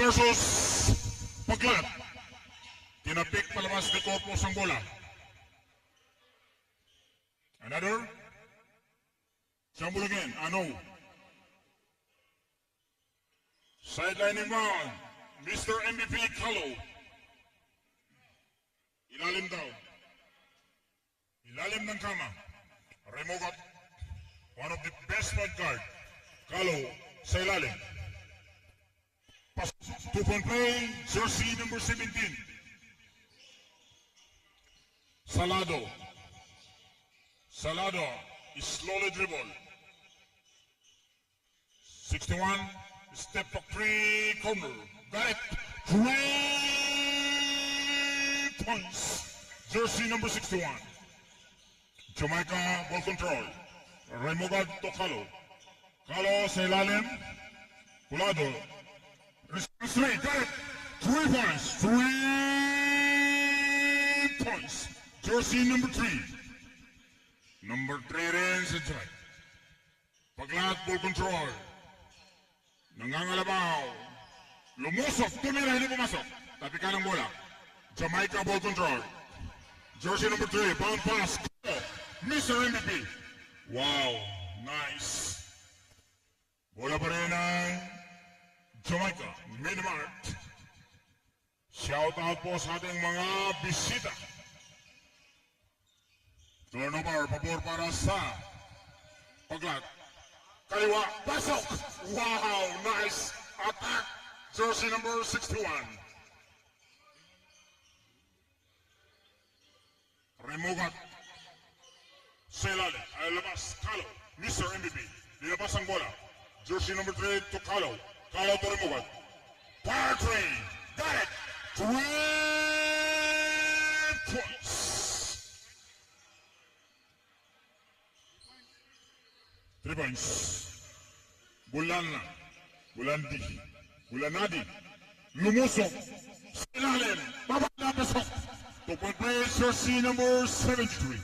versus Paglat. Tinapik palabas ni Corpus ang bola. Another. Jumble again. No. Sideline inbound. Mr. MVP Calo. Ilalim daw. Ilalim ng kama. Remogat. One of the best point guard. Calo sa ilalim. Pass. 2-point play. Jersey number 17. Salado. Salado is slowly dribble. 61. Step back 3 corner. Got it. 3 points. Jersey number 61. Jamaica ball control. Remogad to Calo. Calo sa ilalim. Pulado. Response 3. Got it. 3 points. 3 points. Jersey number 3. Number 3 rin sa Jack. Paglat ball control. Nangangalabaw. Lumusok. Tumira, hindi pumasok. Tapi ka ng bola. Jamaica ball control. Jersey number 3. Bound pass. Mr. MVP. Wow. Nice. Bola pa rin ang Jamaica. Minimart. Shout out po sa ating mga bisita. Turnover. Pabor para sa Paglat. Kaliwa, pasok! Wow, nice attack! Jersey number 61. Remogat. Selale, ay labas, Calo, Mr. MVP. Nilabas ang bola. Jersey number 3 to Calo. Calo to Remogat. Power train, got it! 3 points. Bulana, Bulandi, Bulanadi, Lumusok, Silalim, Babala Pasok. 2-point play, jersey number 73.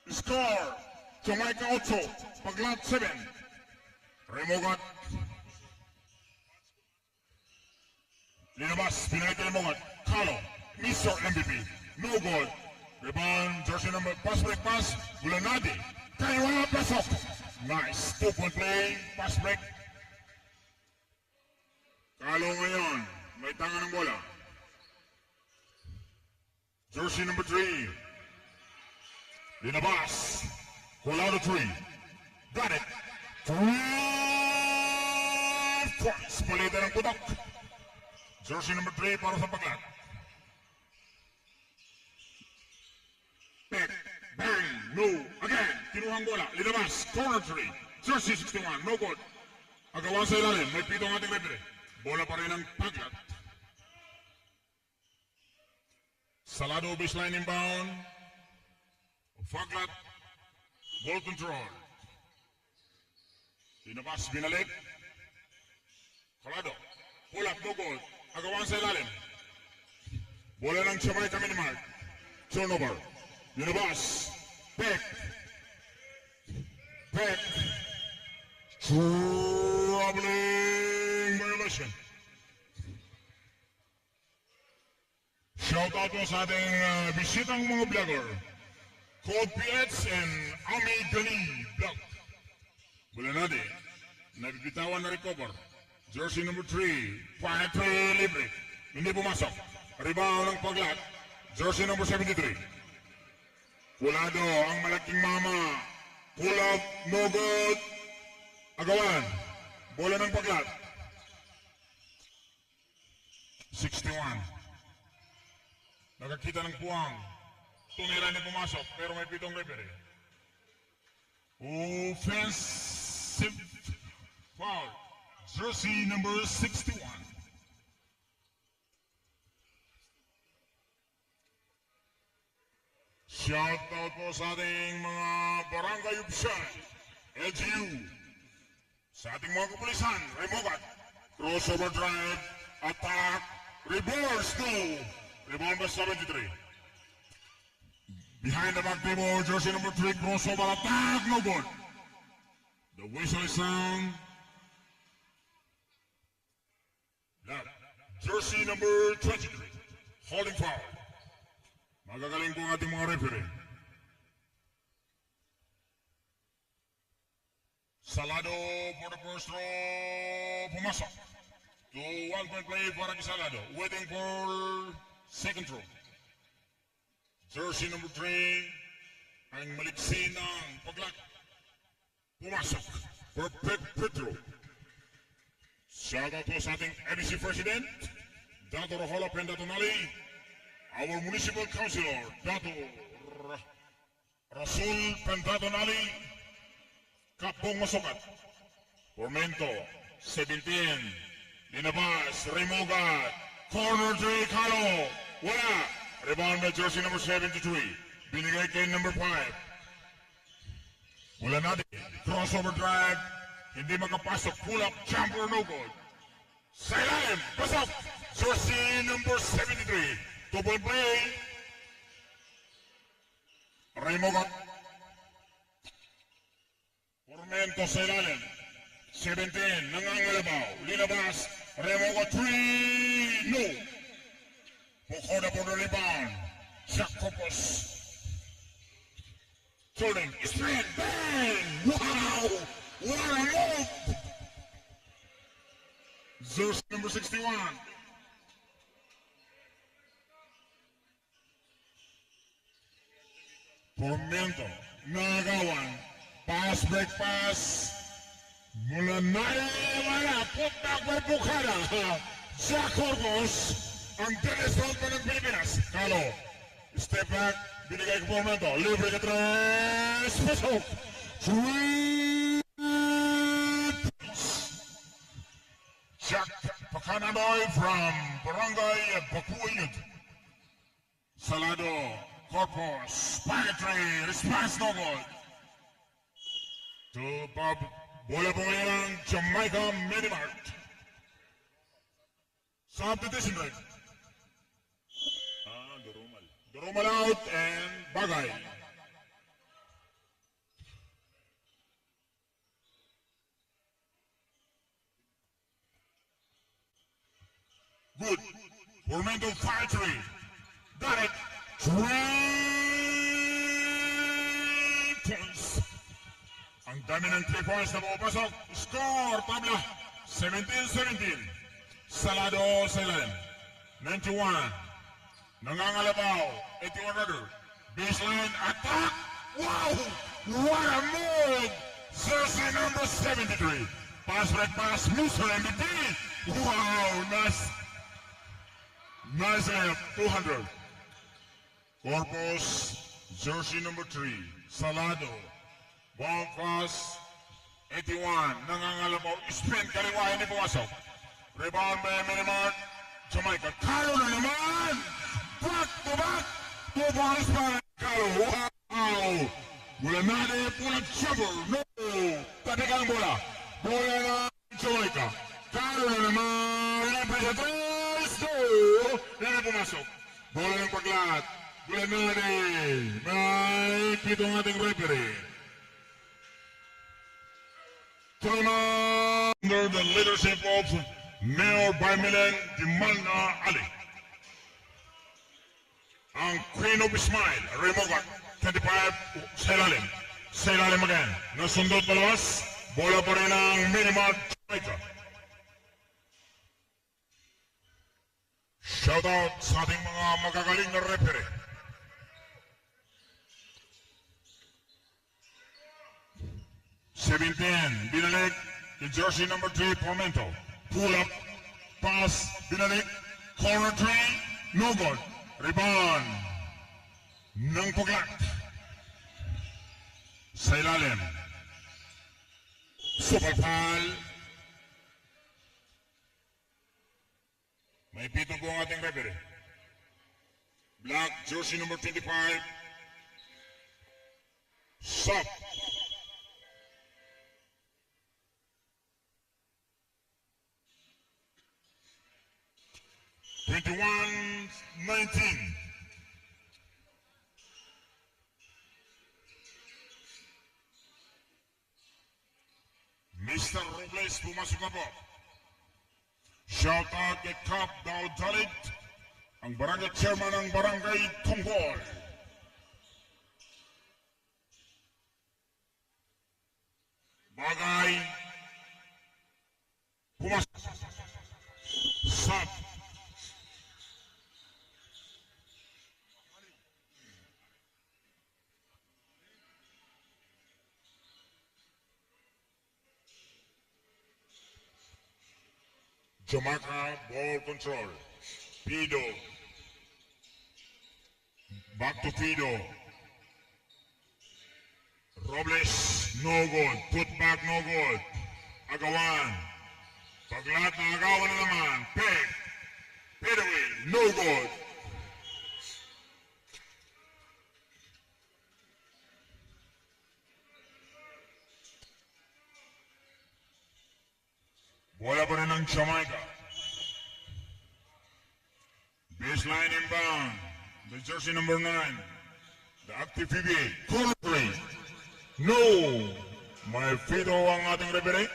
Score, Jamaica 8, Paglat 7. Remogat. Linabas, pinalik Remogat. Calo, Mr. MVP. No goal. Rebound, jersey number, pass break pass, Bulanadi. Kaiwa pasok. Nice. 2-point play. Pass break. Calo ngayon. May tanga ng bola. Jersey number 3. Linabas. Colado 3. Got it. 3 points. Palitan ng putok. Jersey number 3 para sa Paglat. Pick. Bang! No! Again! Kinuhang bola. Linabas. Corner 3. Jersey 61. No good. Agawan sa ilalim. May pitong ating referee. Bola pa rin ang Paglat. Salado baseline inbound. Paglat. Ball control. Linabas. Binalik. Colado. Pull up. No good. Agawan sa ilalim. Bola ng Jamaica Minimart. Turnover. Linabas. Peck. Peck. Troubling violation. Shout out po sa ating bisitang mga vlogger. Code PX and Ami Gali Vlog. Bulanadi. Nagbitawan na recover. Jersey number 3. Fire 3 libre. Hindi pumasok. Rebound ng Paglat. Jersey number 73. Pulado ang malaking mama. Pull up, no good. Agawan. Bola ng Paglat. 61. Nakakita ng puwang. Tumira na pumasok pero may pitong referee. Offensive foul. Jersey number 61. Shout out po sa ating mga barangay opisyal, LGU, sa ating mga kapulisan, Remogat, crossover drive, attack, reverse, go, rebound by 73. Behind the back table, jersey number 3, crossover attack, no good. The whistle is sound. Jersey number 23, holding foul. Magagaling po ang ating mga referee. Salado for the first throw, pumasok. To 1-point play para kay Salado. Waiting for second throw. Jersey number 3, ang maliksi ng paglak. Pumasok. Perfect free throw. Shout out po sa ating ABC President, Dato Rohola Pendatonali, our Municipal Councilor, Dato Rasul Pendatonali, Kapong Masukat, Formento, 17, Linabas, Remogat, corner 3, Carlo, wala, rebound by jersey number 73, binigay kay number 5, wala natin, crossover drive, hindi makapasok, pull up, jumper, no good. Sa ilalim, pasok, jersey number 73, 2-point play, Remogat, Formento sa ilalim, 17, nangangalabaw, Linabas, Remogat 3, no. Pokoda for the rebound, Jack Copos, turning, straight, bang, wow, what a move. Zeus number 61. Formento, nagawan, pass, break pass, mula wala, putak may bukara, Jack Corpus, ang Dennis Rodman ng Pilipinas. Carlo, step back, binigay ko Formento, libre ka tres, pasok, 3 points. Jack Pakananoy from Barangay Bakuayud. Salado, Corpus, Pagetry, response no good. To Bob, bola po ngayon Jamaica Minimart. Substitution break. Durumal out and Bagay. Good. Formento 5-3. Got it. 3 points. Ang dami ng 3 points na pumapasok. Score, tabla. 17-17. Salado sa ilalim. 91. Nangangalabaw. 81 rudder. Baseline attack. Wow! What a move! Jersey number 73. Pass, break, pass. Musa MVP. Wow! Nice. Nice layup, 200. Corpus, jersey number 3, Salado. Bomb pass, 81. Nangangalabaw, spin, kaliwa, hindi pumasok. Rebound by Minimart, Jamaica. Carlo na naman! Back to back! 2 points by Carlo. Wow! Mula natin, pulang jumper. No! Tabi ka ng bola. Bola na Jamaica. Carlo na naman! Libre sa 3! Hindi pumasok. Bola ng paglat. Glenade. May pito ng ating referee. Under the leadership of Mayor Barmilen Dimalna Ali. Ang Queen of Ismail, Remogat, 25, sa ilalim. Sa ilalim again. Nasundot palabas. Bola pa rin ang Minimart Jamaica. Shout out sa ating mga magagaling na referee. Binalik kay jersey number 3, Formento. Pull up, pass, binalik, corner 3, no good. Rebound ng paglat. Sa ilalim. Super foul. May pito po ang ating referee. Black, jersey number 25. Stop. Mr. Robles, pumasok na po. Shout out kay Cap Daud Dalit, ang barangay chairman ng barangay Tunggol. Bagay, pumasok. Sub. Jamaica ball control. Pido. Back to Pido. Robles, no good. Put back, no good. Agawan. Paglahat na agawan na naman. Peg. Peg away. No good. Bola pa rin ng Jamaica. Baseline inbound. The jersey number 9. The active PBA. Corner play. No! May free throw ang ating referee.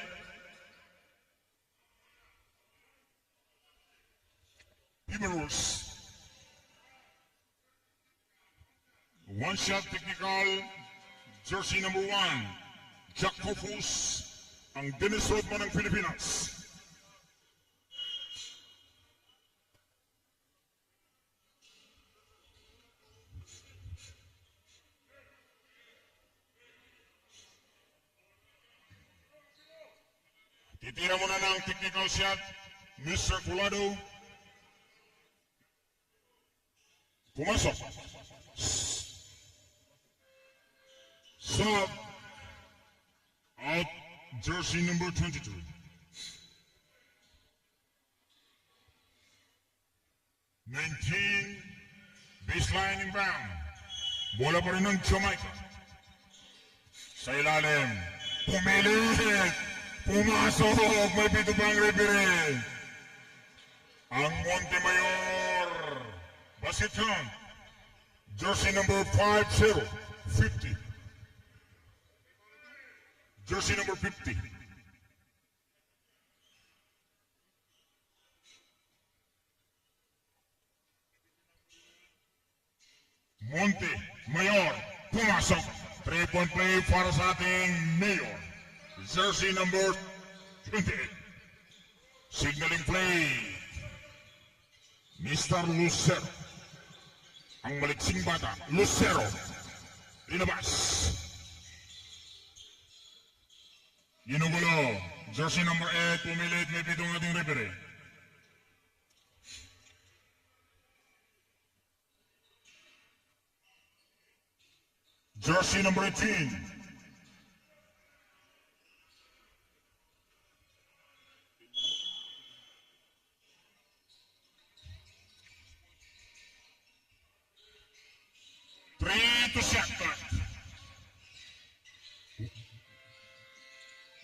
FIBA rules. One shot technical. Jersey number 1. Jack Kofus. Ang Dennis Rodman ng Pilipinas. Titira muna ng technical shot, Mr. Colado. Pumasok. Sub. Out. Jersey number 22. Baseline inbound. Bola pa rin ng Jamaica. Sa ilalim. Pumilit. Pumasok. May pito pang referee. Ang Montemayor. Basket count. Jersey number 50. 50. Jersey number 50. Monte Mayor, pumasok. 3-point play para sa ating Mayor. Jersey number 28. Signaling play. Mr. Lucero. Ang maliksing bata, Lucero. Linabas. Ginugulo. Jersey number 8, pumilit, may pitong ating referee. Jersey number 18. Three to shot clock.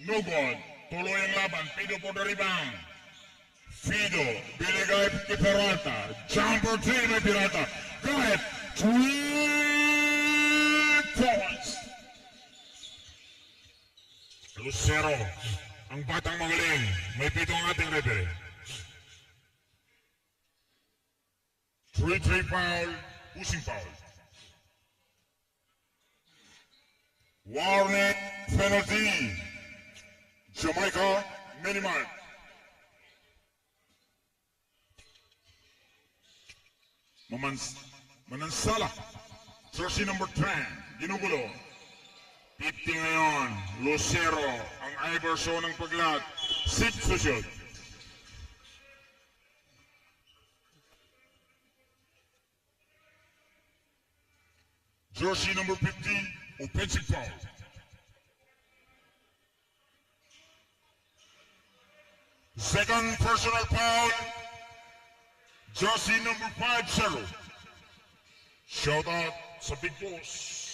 No good. Tuloy ang laban. Fido for the rebound. Fido. Binigay kay Peralta. Jumper 3 may Peralta. Got it. 3 points. Lucero. Ang batang magaling. May pito ang ating referee. 3-3 foul. Pushing foul. Warning penalty. Jamaica, Minimark. Manansala. Jersey number 10. Ginugulo. 50 ngayon. Lucero. Ang Iverson ng paglat. 6 to shoot. Jersey number 50. Offensive foul. Second personal foul. Jersey number 50. Shout out sa Big Boss.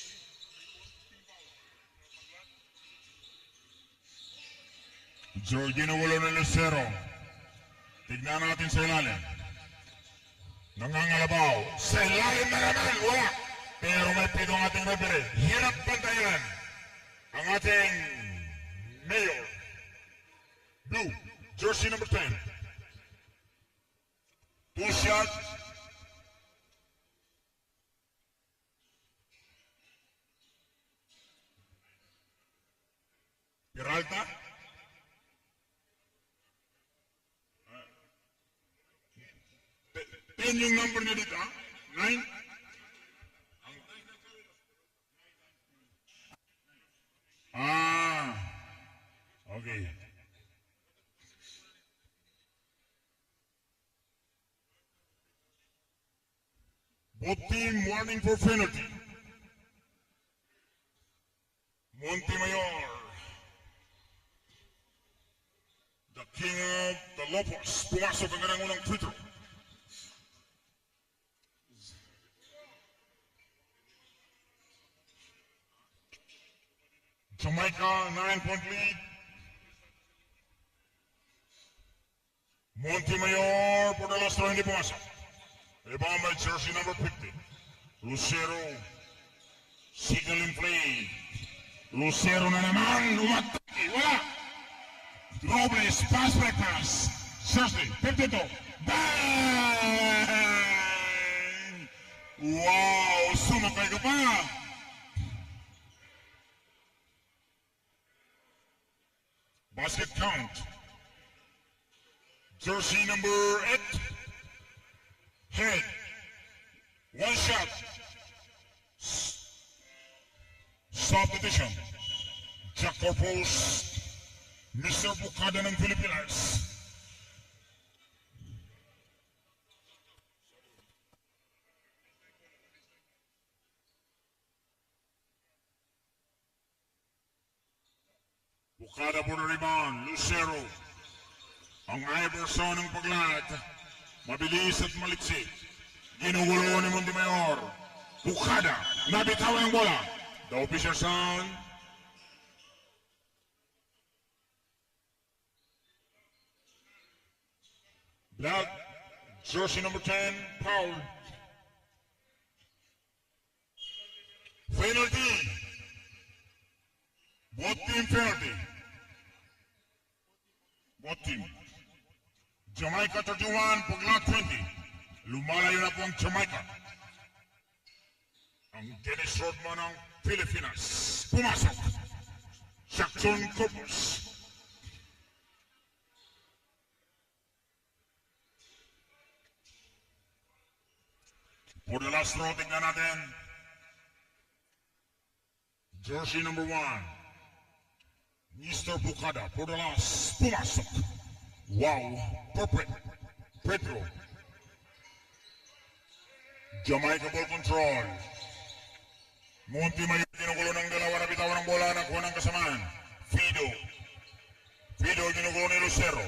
Ginugulo ng Lucero. Tignan natin sa ilalim. Nangangalabaw. Sa ilalim na naman. Wala. Pero may pitong ating referee. Hirap bantayan ang ating Mayor. Blue. Jersey number 10. shot. Peralta. 10 yung number niya dito, ha? 9? Ah, okay. Both team warning for penalty. Montemayor, the king of the Lopos, pumasok ang kanyang unang free throw. Jamaica, 9-point lead. Montemayor for the last throw, hindi pumasok. Rebound by jersey number 50. Lucero, signaling play. Lucero na naman, umatake, wala. Robles, pass by pass. Jersey, 52. Bang! Wow, sumakay ka pa. Basket count. Jersey number 8. Head. One shot. Subdivision. Jack Corpus. Mr. Bukada ng Pilipinas. Bukada for the rebound. Lucero. Ang Iverson ng paglad. Mabilis at maliksi. Ginugulo ni Montemayor. Bukada. Nabitawan ang bola. The official sound. Black. Jersey number 10. Foul. Penalty. Both team penalty. Both team. Jamaica 31, Paglad 20. Lumalayo na po ang Jamaica. Ang Dennis Rodman ng Pilipinas. Pumasok. Jackson Corpus. For the last throw, tignan natin. Jersey number 1. Mr. Bukada for the last. Pumasok. Wow. Perfect. Pedro. Jamaica ball control. Montemayor ginugulo ng dalawa na bitawan ng bola. Nakuha ng kasamaan. Fido. Fido ginugulo ni Lucero.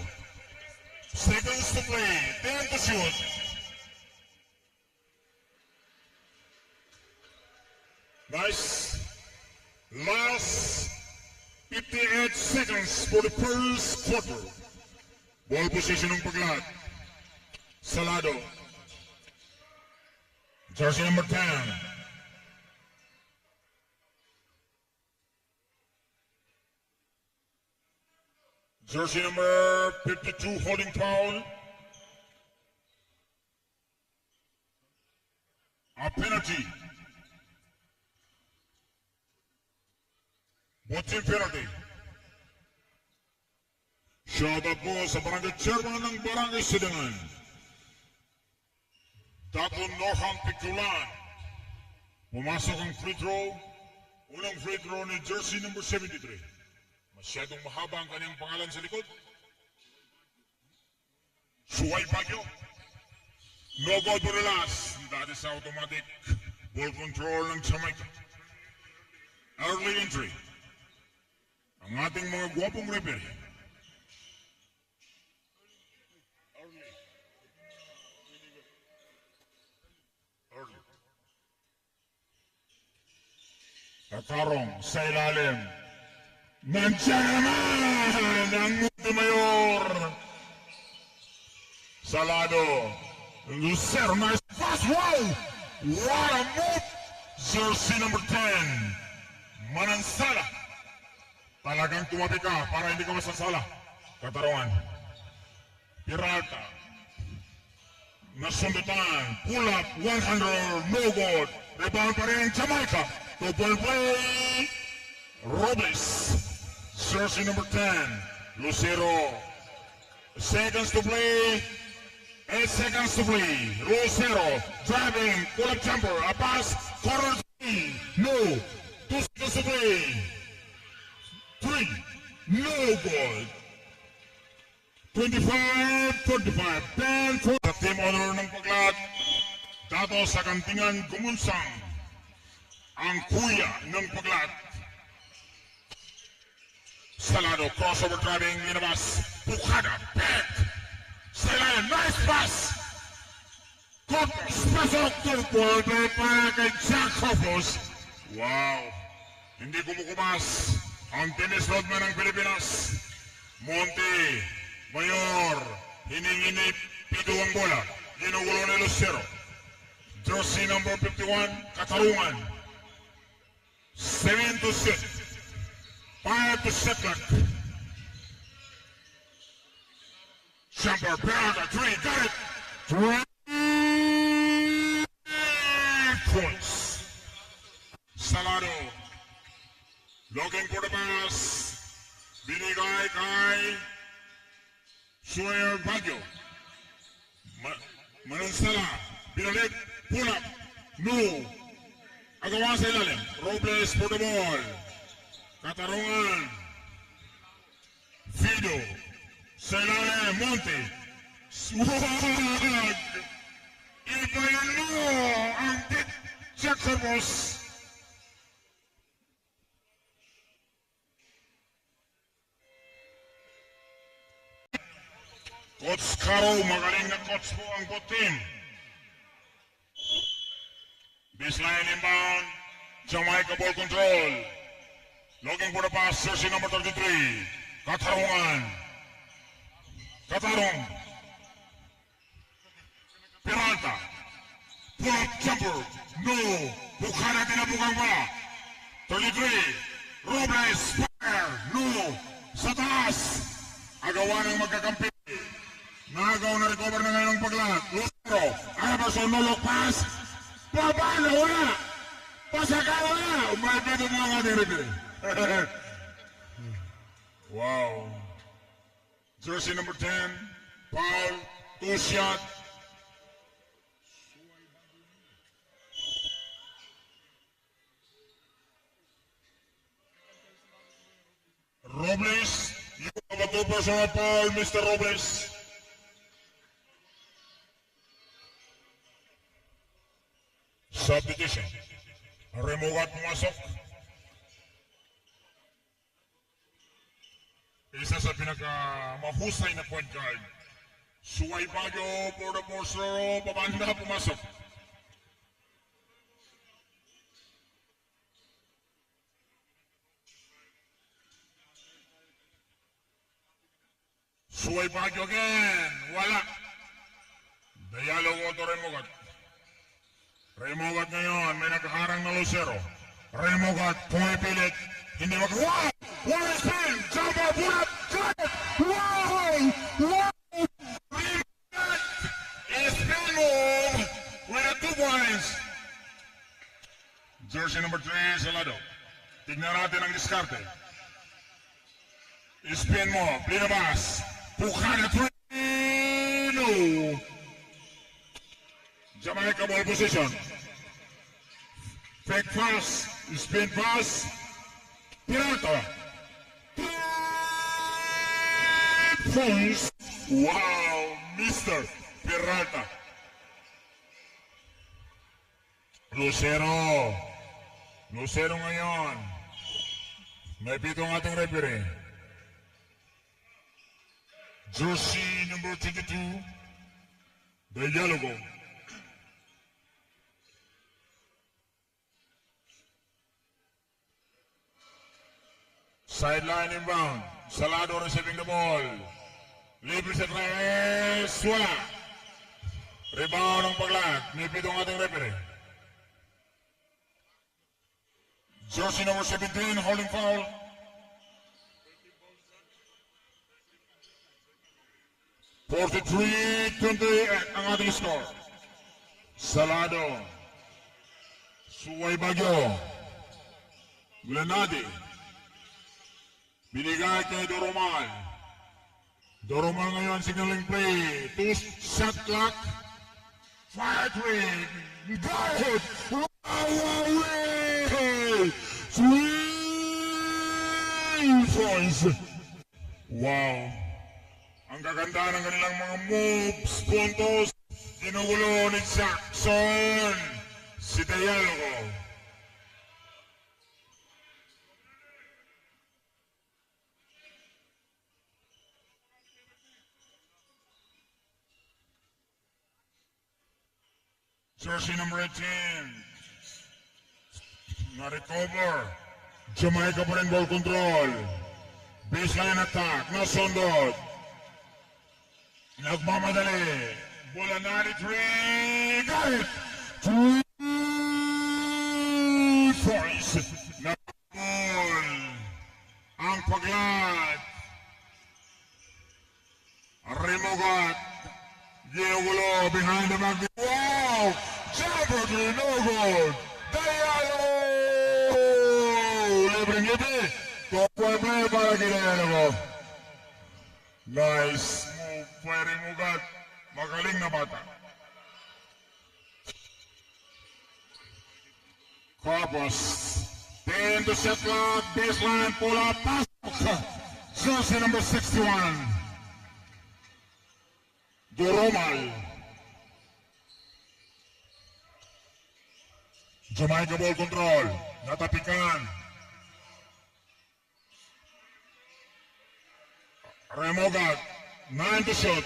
Seconds to play. 10 to shoot. Nice. Last 58 seconds for the first quarter. Ball position ng Paglad. Salado. Jersey number 10. Jersey number 52 holding foul. A penalty. Both team penalty. Shout out po sa barangay chairman ng barangay Sidangan. Dato Norham Pictulan. Pumasok ang free throw. Unang free throw ni jersey number 73. Masyadong mahaba ang kanyang pangalan sa likod. Suway Baguio. No goal for the last. That is automatic. Ball control ng Jamaica. Early entry. Ang ating mga gwapong referee. Kakarong sa ilalim. Nandiyan naman ang Montemayor. Salado. Lucero, nice pass. Wow! What a move! Jersey number 10. Manansala. Talagang tumabi ka para hindi ka masasala. Katarungan. Pirata. nasundutan, pull up, 100, no good. Rebound pa rin Jamaica. Double play, Robles. Jersey number 10, Lucero. Seconds to play. 8 seconds to play. Lucero driving, pull up jumper, a pass, corner 3. No. 2 seconds to play. 3. No good. 25-25. 10 for sa team honor ng Paglat. Dato sa kantingan gumunsang ang kuya ng Paglat. Salado, crossover driving, linabas. Bukada, back. Salado, nice pass. Corpus, pasok to ball para kay Jack Hoppos. Wow. Hindi kumukumas ang tennis rodman ng Pilipinas. Monte, Mayor, hininginip, pido ang bola. Ginugulo ni Lucero. Jersey number 51, Katarungan. 7 to 6. 5 to set clock. Jumper, Peralta, 3, got it. 3 points. Salado. Looking for the pass. Binigay kay Suer Baguio. Manansala. Binalik. Pull up. No. Agawa sa ilalim. Robles for the ball. Katarungan. Fido. Sa ilalim. Monte. Swag. Iba yun mo. Ang big Jackson Boss. Coach Caro, magaling na coach po ang both team. Baseline inbound, Jamaica ball control. Looking for the pass, jersey number 33, Katarungan. Katarong. Peralta. Pull up jumper. No. Bukana tinabukang bola. 33. Robles. Fire. No. Sa taas. Agawa ng magkakampi. Nagaw na recover na ngayon ang Paglat. Lucero. Iverson, no look pass. Babala, wala. Pasaka, wala. Umabito na ang ating referee. Wow. Jersey number 10. Foul. 2 shot. Robles. You have a 2 personal foul, Mr. Robles. Substitution. Remogat pumasok. Isa sa pinaka-mahusay na point guard. Suway Baguio for the Porcero. Pabanda pumasok. Suway Baguio again. Wala. Dialogo to Remogat. Remogat ngayon, may nakaharang na Lucero. Remogat, pumipilit, hindi wow! What a spin! Jumper, pull up, cut it! Wow! Wow! Remogat is spin move with a 2 points. Jersey number 3, Salado. Tignan natin ang diskarte. Spin move, linabas. Bukana 3, no! Jamaica ball position. Fake pass, spin pass. Peralta. 3 points. Wow, Mr. Peralta. Lucero. Lucero ngayon. May pitong ating referee. Jersey number 22. Dialogo. Sideline inbound. Salado receiving the ball. Libre sa tres. Wala. Rebound ng Paglat. May pitong ating referee. Jersey number 17, holding foul. 43-28 ang ating score. Salado, Suway Bagyo, Glanade, binigay kay Doromal. Doromal ngayon, signaling play. 2-shot clock. Fire three. Got it! Three points. Wow. Ang gaganda ng kanilang mga moves, puntos. Ginugulo ni Jackson. Si Dialogo. Jersey number 18. Na-recover. Jamaica pa rin ball control. Baseline attack. Nasundot. Nagmamadali. Bulanari 3. Got it! 3 points. Nakabol. Ang paglat. Remogat. Ginugulo behind the mag. Wow! Jumper three, no good. Diallo! Libre. Top point play para kay Diallo. Nice move. Pwede mugat. Magaling na bata. Corpus. 10 to set clock. Baseline pull up. Pasok. Jersey number 61. Doromal. Jamaica ball control. Natapikan. Remogat. 9 to shoot.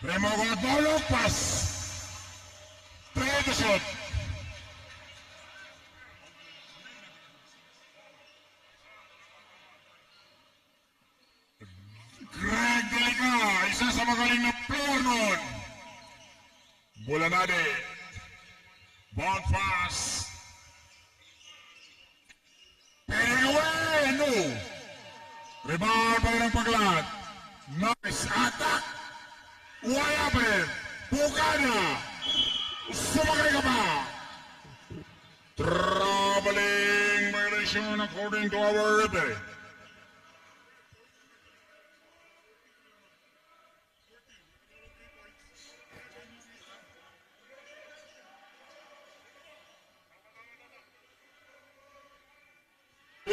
Remogat ball pass. 3 to shoot. Greg Delica, isa sa magaling na player nun. Bulanade. Bound pass. Pairing away, no. Rebound pa rin ang paglat. Nice attack. Wala pa rin. Bukana. Sumakay ka pa. Traveling violation according to our referee.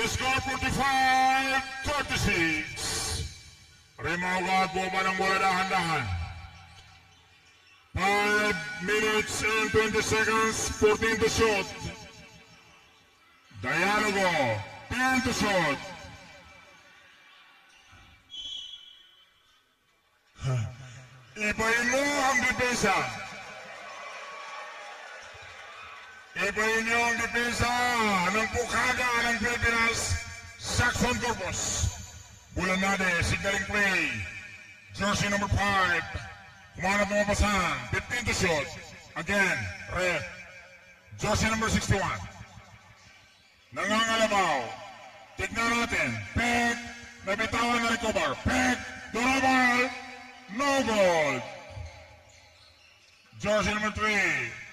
Score 45-36. Remogat buba ng bola dahan-dahan. 5 minutes and 20 seconds, 14 to shoot. Dialogo, 10 to shoot. Ibahin mo ang depensa. Ibahin niyo ang depensa ng Bukada ng Pilipinas, Saxon Corpus. Bulanade, signaling play. Jersey number 5. Kumanap ng mapasan. 15 to shoot. Again, Jersey number 61. Nangangalabaw. Tignan natin. Peg. Nabitawan na recover. Peg. Durabal. No goal. Jersey number 3.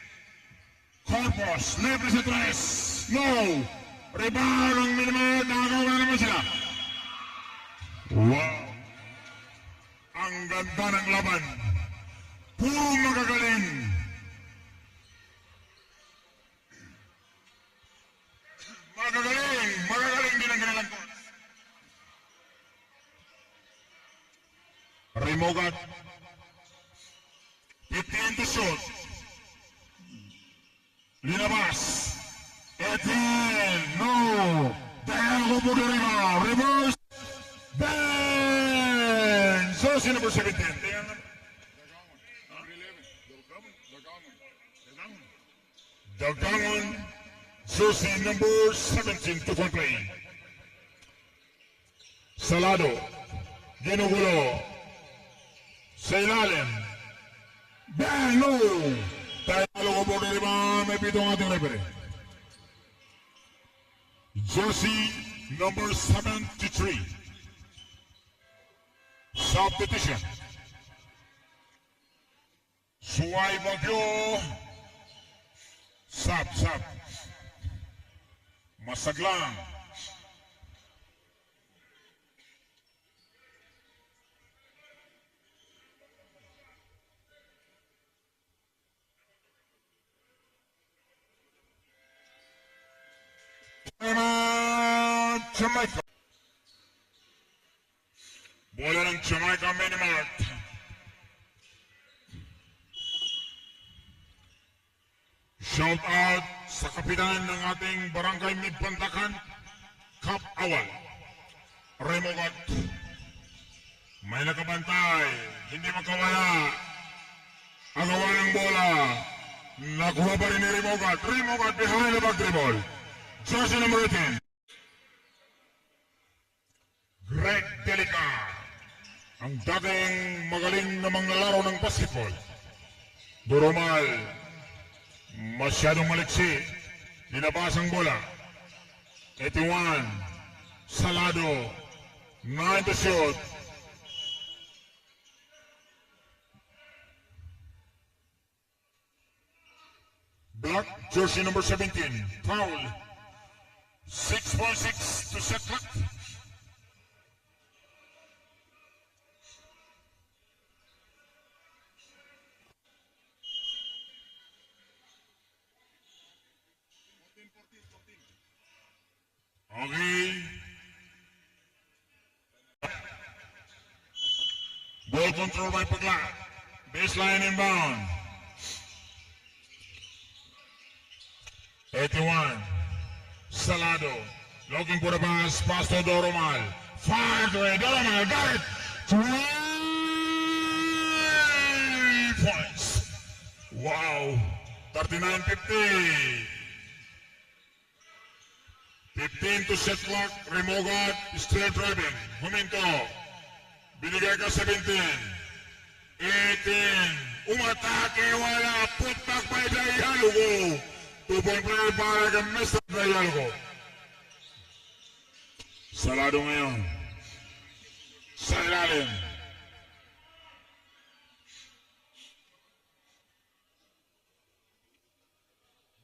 Corpus, libre sa 3. No! Rebound ang minimum. Nakagawa naman sila. Wow! Ang ganda ng laban. Puro magagaling. Magagaling. Magagaling din ang kanilang coach. Remogat. 15 to shoot. Linabas. 18. No. Dialogo po na rebound. Reverse. Bang! Jersey number 17. Dagangon. Jersey number 17. Two-point play. Salado. Ginugulo. Sa ilalim. Bang! No. Dialogo po na rebound. May pitong ating referee. Jersey number 73. Substitution. Suway Bagyo. Sub. Masaglang. Jamaica. Bola ng Jamaica Minimart. Shout out sa kapitan ng ating barangay Midbantakan, Kap Awal, Remogat. May nakabantay, hindi makawala. Agawan ng bola. Nakuha pa rin ni Remogat. Remogat behind the back dribble. Jersey number 18. Greg Delica, ang dating magaling na manlalaro ng basketball. Doromal, masyadong maliksi, nilabas ang bola. 81, Salado, 9 to shoot. Block, jersey number 17, foul. 6.6 to set clock. Okay. Ball control by Pagla. Baseline inbound. 81. Salado. Looking for the pass. Pass to Doromal. Fire to it. Doromal got it. 3 points. Wow. 39-50. 15 to set clock. Remogat still driving. Huminto. Binigay ka 17. 18. Umatake. Wala. Putback by Dayalugo. 2-point play para kay Mr. Dayalugo. Salado ngayon. Sa ilalim.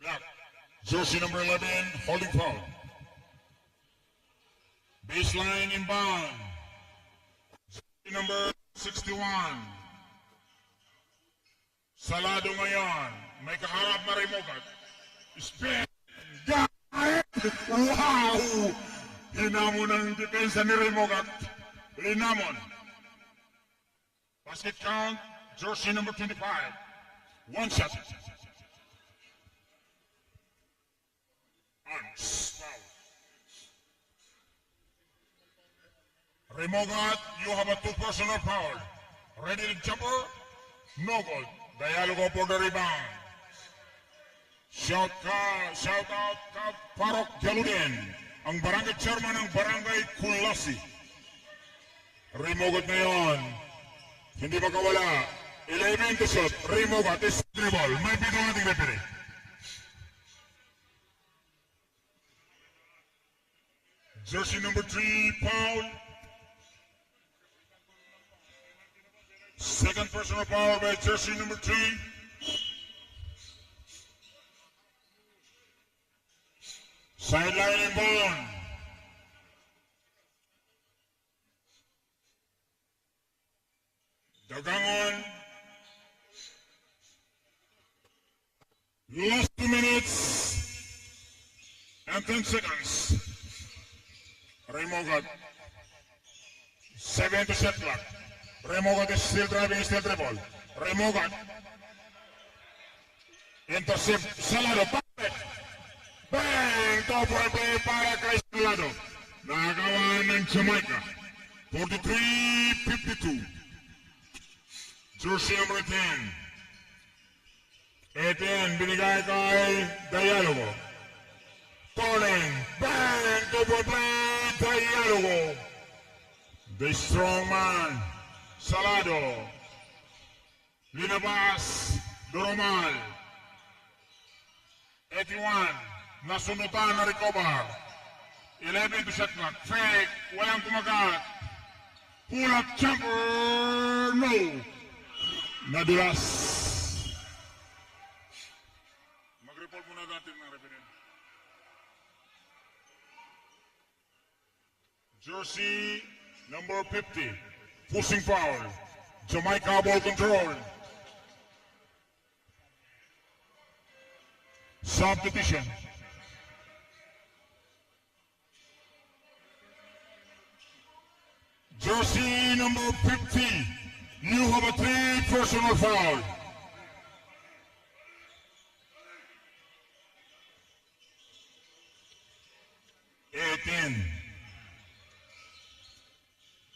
Black. Jersey number 11. Holding foul. Baseline inbound. Number 61. Salado ngayon. May kaharap na Remogat. Spin. Wow! Hinamon ang depensa ni Remogat. Linamon. Basket count. Jersey number 25. One shot. Arms. Wow. Remogat, you have a 2 personal foul. Ready to jumper? No goal. Dialogo for the rebound. Shout out Kap Parok Jaludin, ang barangay chairman ng barangay Kulasi. Remogat ngayon. Hindi makawala. 11 to shot. Remogat is dribble. May bito nating referee. Jersey number 3, foul. Second personal foul by jersey number 3. Sideline inbound. Dagangon. Last 2 minutes and 10 seconds. Remogat. 7 to set clock. Remogat is still driving, still dribble. Remogat. Intercept. Salado. Bang! Top-point play para kay Salado. Nakagawa ng Jamaica. 43-52. Jersey number 10. 18. Binigay kay Dialogo. Calling. Bang! Top-point play. Dialogo. The strong man. Salado. Linabas. Doromal. 81. Nasunutan na recover. 11 to shot clock. Fake. Walang kumagat. Pull-up jumper, no. Nadulas. Mag-report muna natin ng referee. Jersey number 50, pushing foul. Jamaica ball control. Substitution. Jersey number 50, you have a 3 personal foul.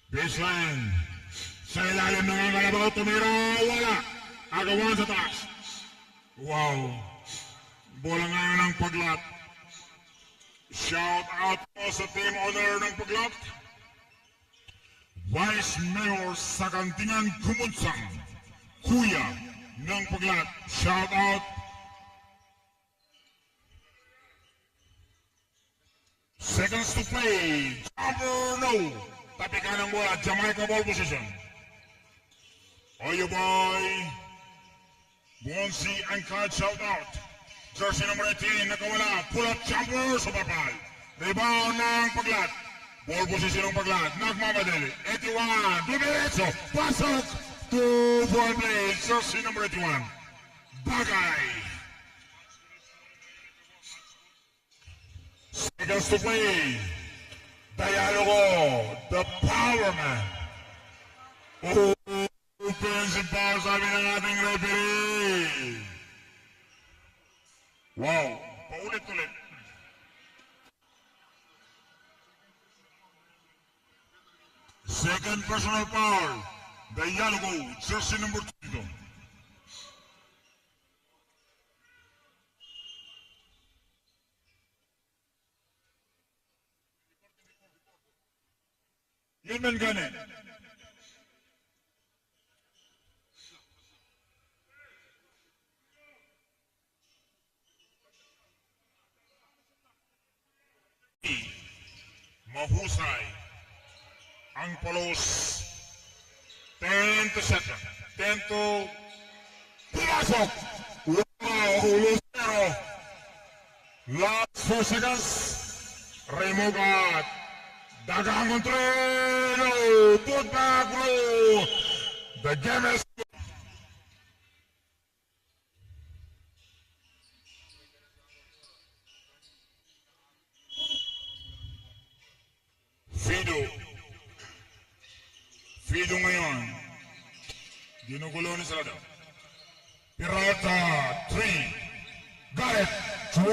Baseline. Sa ilalim ng ang kalabaw, tumira, wala. Agawan sa taas. Wow. Bola nga ng paglat. Shout out po sa team owner ng paglat. Vice Mayor sa Kantingan Kumunsang. Kuya ng paglat. Shout out. Seconds to play. Jumper no. Tapi kanang bola, Jamaica ball position. Oyo boy. Bonsi and card shout out. Jersey number 18, nakawala. Pull up jumper sa papal. Rebound ng paglat. Ball position ng paglat. Nagmamadali. 81. Dumiretso. Pasok. 2-point play. Jersey number 81. Bagay. Seconds to play. Dialogo, the power man. Opens and power sabi ng ating referee. Wow, paulit-ulit. Second personal foul. Dialogo, jersey number 2. Yun man ganit. Mahusay ang Palos. 10 to 7. 10 to pumasok. Wow, Lucero. Last 4 seconds. Remogat. Dagang Contrero, put back row. The game is Fido ngayon. Ginugulo ni Salado. Pirata, 3. Got it. 3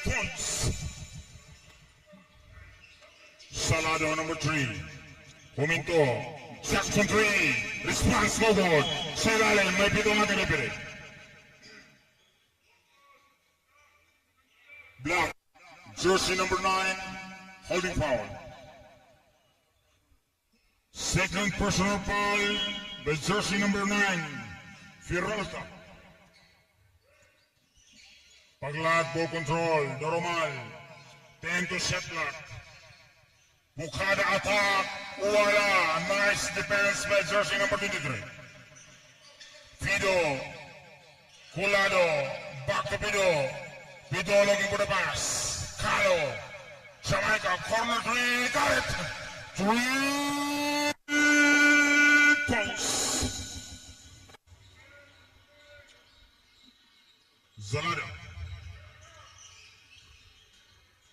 points. Salado number 3. Huminto. Jackson 3. Response forward. Sa ilalim, may pito nga tinipili. Black. Jersey number 9. Holding foul. Second personal foul by jersey number 9. Firalta. Paglat, ball control. Doromal. 10 to shot clock. Bukada attack. Wala. Nice defense by jersey number 23. Fido. Colado. Back to Fido. Fido looking for the pass. Calo. Jamaica. Corner 3. Got it. 3 points. Salado.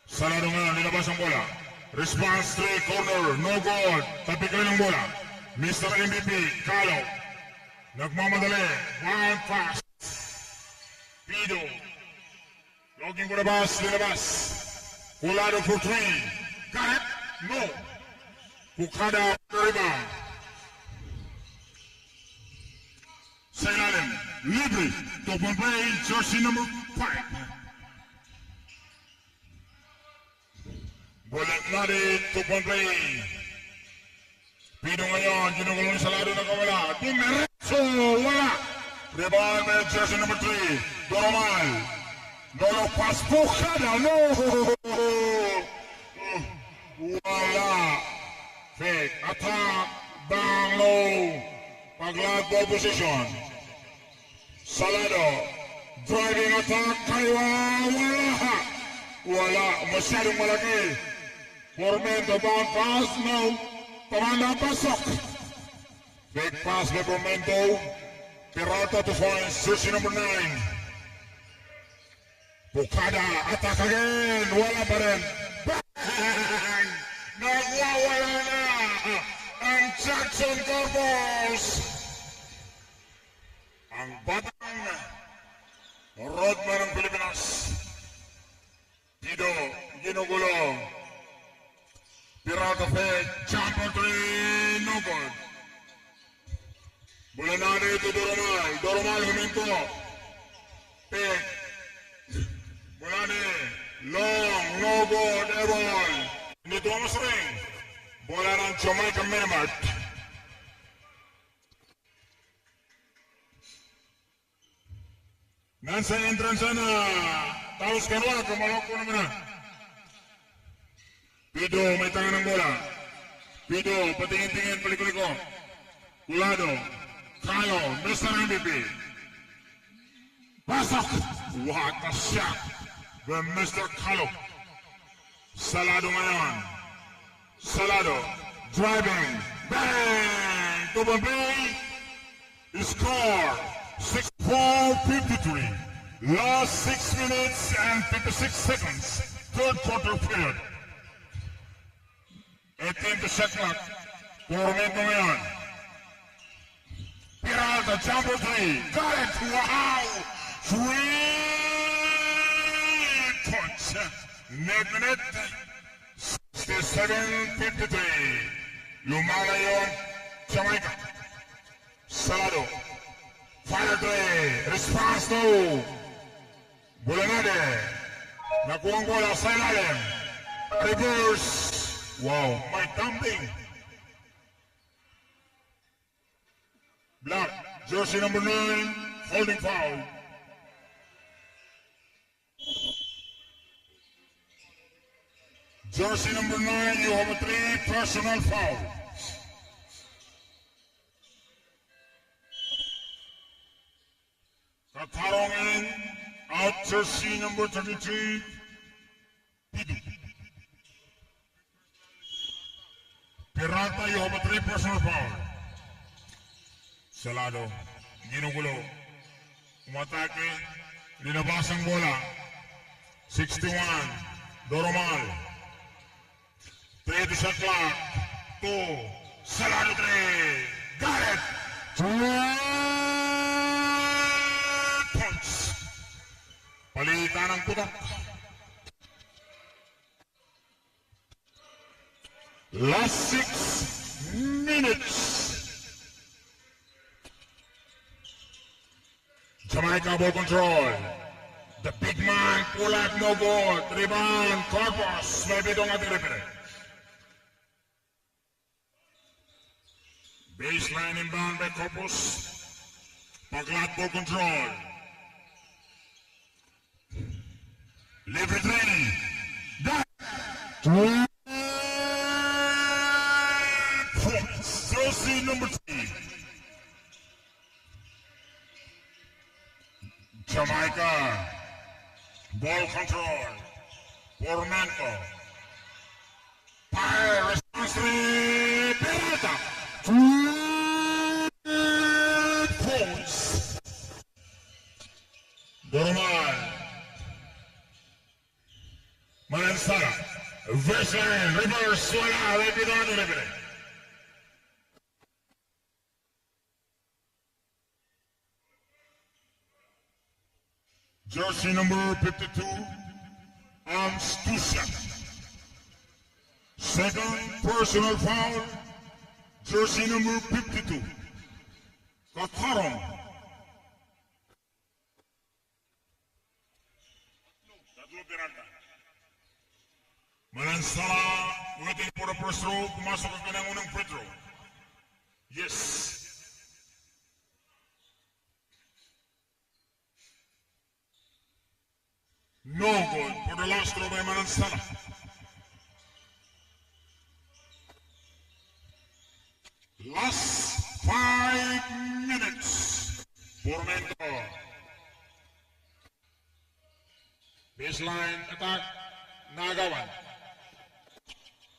Salado ngayon. Nilabas ang bola. Response 3, corner, no goal. Tapikay ng bola. Mr. MVP, Calo. Nagmamadali. One pass. Pido. Looking for the pass, nilabas. Colado for 3. Got it? No. Bukada, rebound. Sa ilalim, libre. Top on play, jersey number 5. Bullet natin, 2-point play. Pido ngayon, ginugulo ni Salado na kawala. Dumiretso, wala. Rebound by jersey number 3. Doromal. Dolo pass, Bukada, no. Wala. Fake. Attack. Down low. Pag-lag ball position. Salado. Driving attack. Kaiwa. Wala. Wala. Masyadong malaki. Formento bound pass. No. Pamanda pasok. Fake pass by Formento. Peralta to find jersey number 9. Bukada. Attack again. Wala pa rin. Bang! Nagwawala na ang Jackson Corpus. Ang batang Rodman ng Pilipinas. Pido, ginugulo. Pirata fake, jumper 3, no good. Bulanade ito Doromal. Doromal huminto. Fake. Bulane. Long, no good, Ebon. Hindi tumas ring. Bola ng Jamaica Minamart. Nasa entrance na. Taos kanwa, kumalok ko naman na. Pido, may tangan ng bola. Pido, patingin-tingin, paliko-liko. Kulado. Kalo, Mr. MVP. Pasok! What a shot by Mr. Kalo. Salado ngayon. Salado. Driving. Bang! Double B. Score. 6-4-53. Last 6 minutes and 56 seconds. Third quarter period. 18 to shot clock. 4 minutes ngayon. Peralta, jumper 3. Got it! Wow! 3 points. Net minute. 67-53. Lumalayo ang Jamaica. Salado. Fire 3. Response no. Bulanade. Nakuha ang bola sa ilalim. Reverse. Wow, may dumping. Black, jersey number 9, holding foul. Jersey number 9, you have a 3 personal foul. Katarongin, out jersey number 33, Pidu. Peralta, you have a 3 personal foul. Salado, ginugulo, umatake, linabas ang bola. 61, Doromal. 3 to shot clock. 2, Salado 3. Got it! 3 points. Palitan ng putok. Last 6 minutes. Jamaica ball control. The big man pull out no good. Rebound, Corpus. Maybe don't have to repeat. Baseline inbound by Corpus. Paglat ball control. Liberty 3. That. 3 points. Jersey number 3. Jamaica. Ball control. Formento. Fire. Response 3. Peralta. 3 points. Doromal. Malansara. Veteran. Reverse. Wala. Repeat. Jersey number 52, Amstusha. Second personal foul, jersey number 52, Katarong. Malansala, waiting for the first row, pumasok ang kanyang unang free throw. Yes. No good for the last throw by Malansala. Formento. Baseline attack. Nagawan.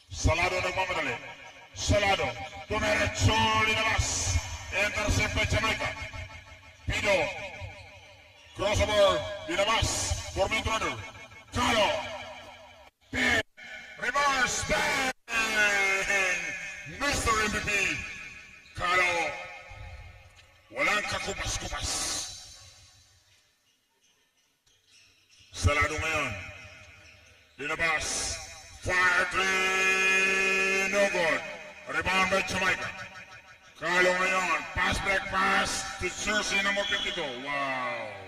Salado nagmamadali. Salado. Tumiretso linabas. Intercept by Jamaica. Pido. Crossover. Linabas. Formento runner. Calo. Pin. Reverse. Bang! Mr. MVP. Calo. Walang kakupas-kupas. Salado ngayon. Linabas. Fire three. No good. Rebound by Jamaica. Calo ngayon. Pass back pass to Jersey number 52. Wow.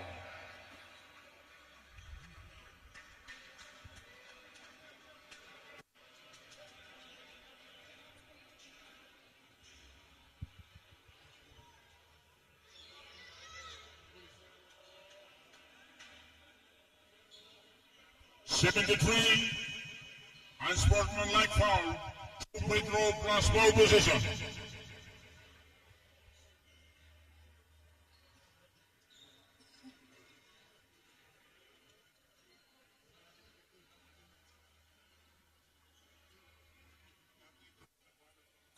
#73, unsportsmanlike foul, 2 free throw plus ball position.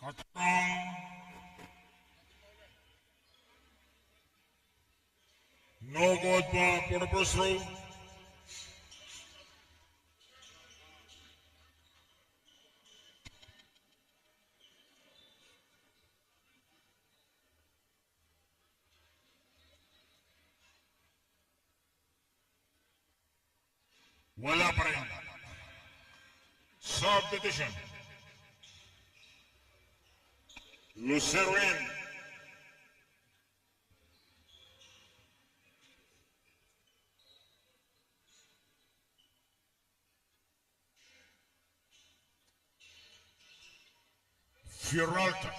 Katong. No good for the first row. Wala pa rin. Substitution. Lucero in. Fioralta.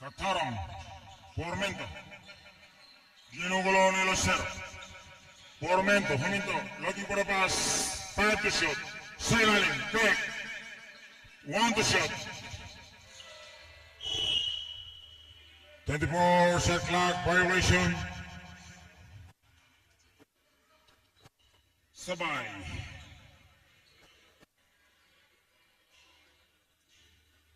Catarón. Formento. Ginugulo ni Lucero. Formento, looking for a pass, 5 to shoot, sideline, correct, 1 to shoot. 24 shot clock violation. Sabay.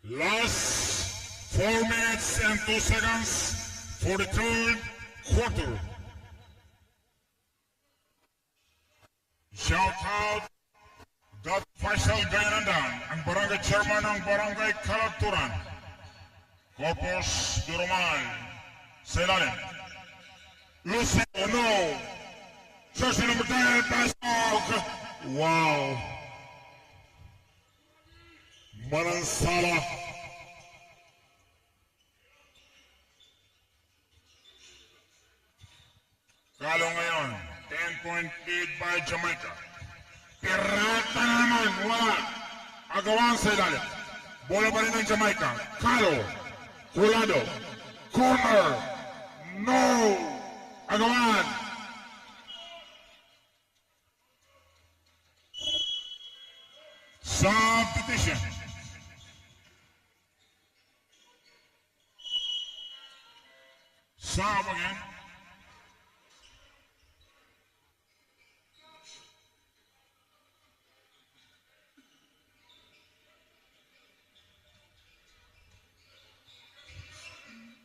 Last 4 minutes and 2 seconds for the third quarter. Shout out God Faisal Gayanandan, ang barangay chairman ng barangay Kalaturan, Corpus Durumal, sa ilalim. Lucero, no. Jersey number 10, Pasok. Wow. Manansala. Kalo ngayon. 10-point lead by Jamaica. Pirata naman, wala. Agawan sa ilalim. Bola pa rin ng Jamaica. Calo. Colado. Corner. No. Agawan. Substitution. Sub again.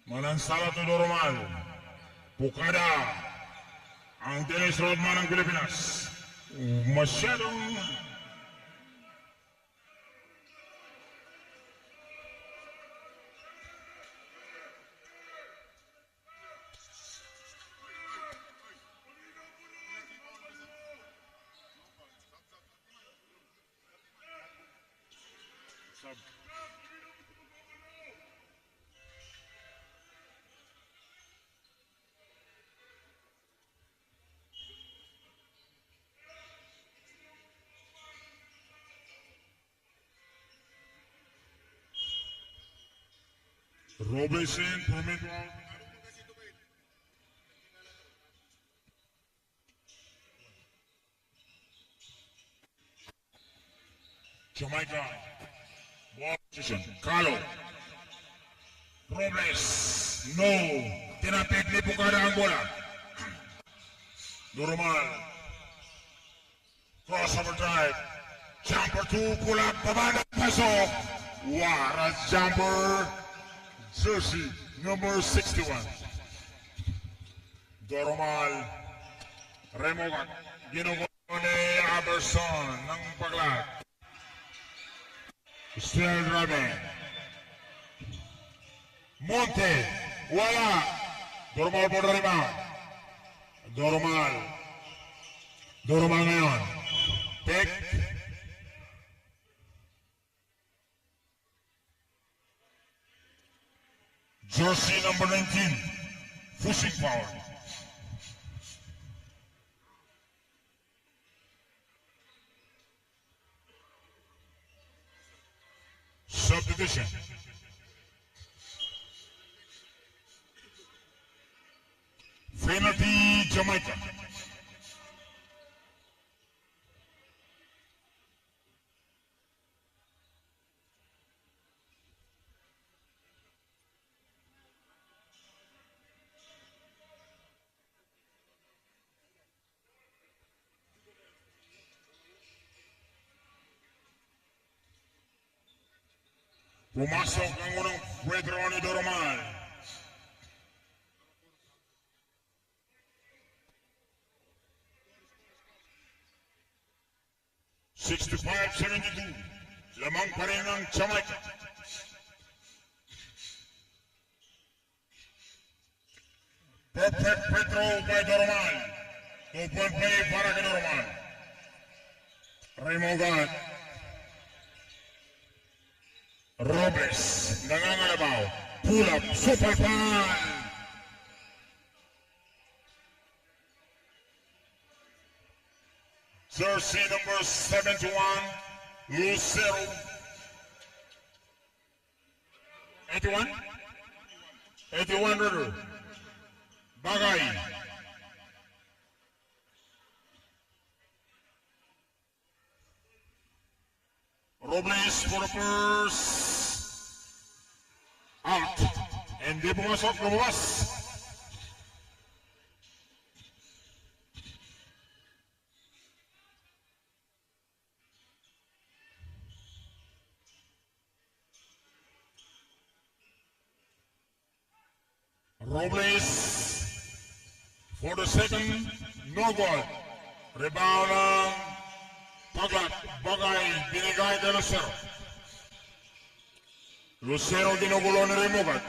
Manansala to normal. Pukada. Ang Dennis Rodman ng Pilipinas. Masyadong Robinson, Prometo. Jamaica. Ball position. Carlo. Robles. No. Tinapik ni Bukada ang bola. Normal. Crossover drive. Jumper 2, pull up, babanda, pasok. What a jumper. Jersey number 61. Normal. Remogat. Ginugo ni Aberson ng paglat. Still driving. Monte. Wala. Normal por rebound. Normal. Normal ngayon. Pick. Jersey number 19. Pushing power. Subdivision. Penalty, Jamaica. Pumasok ang unang free throw ni Doromal. $65-72. Lamang pa rin ang Jamaica. Perfect free throw by Doromal. 2-point play para kay Doromal. Remogat. Robles, nangangalabaw. Pull up, super pan. Jersey number 71, Lucero. 81? 81 Ritter. Bagay. Robles for the first. Out. Hindi pumasok, lumabas. Robles for the second, no goal. Rebound ng Paglat, Bagay, binigay kay Lucero. Lucero ginugulo ni Remogat.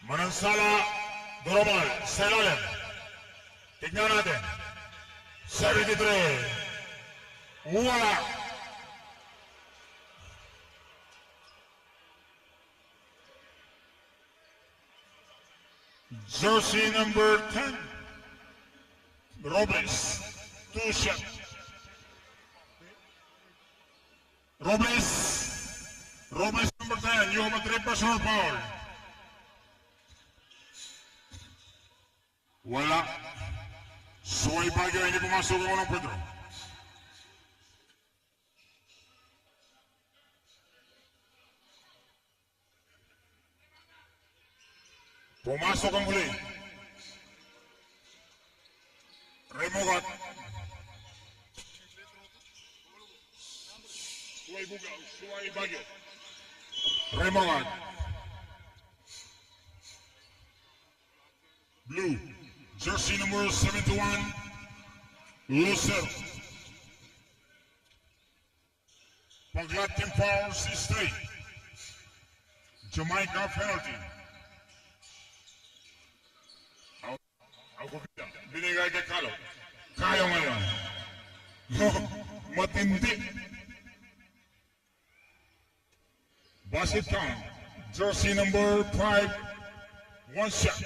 Manansala, Doromal, sa ilalim. Tignan natin. 73. Wala. Jersey number 10, Robles, 2 shot. Robles number 10, you have a 3 personal foul. Wala. Suway Baguio, hindi pumasok ang unang Pedro. Pumasok ang huli. Remogat. Suway Baguio. Remogat. Blue. Jersey number 71. Lucero. Paglat team fouls is 3. Jamaica penalty. Binigay kay Kalo. Kaya ngayon. Matindi. Basket count. Jersey number 5. 1 shot.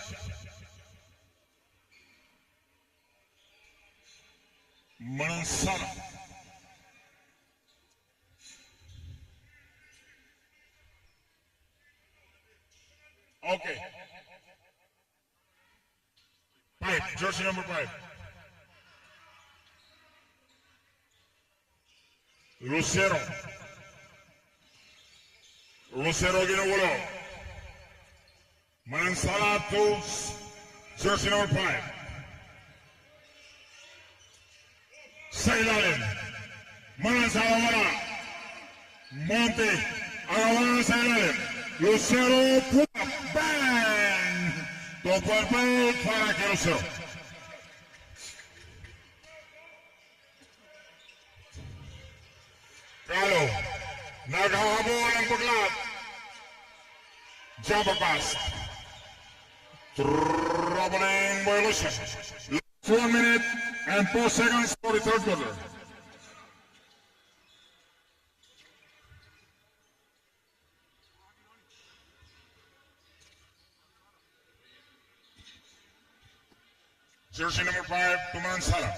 Manansala. Okay. 5, jersey number 5. Lucero. Lucero ginugulo. Manansala pulls jersey number 5. Sa ilalim. Manansala wala. Monte. Agawan sa ilalim. Lucero pull up. Bang! Topo el break para que Lucero. Carlo. Naghahabol ang paglat. Jumper pass. Troubling violation. 1 minute and 4 seconds for the third quarter. Jersey number 5, Tuman Sala.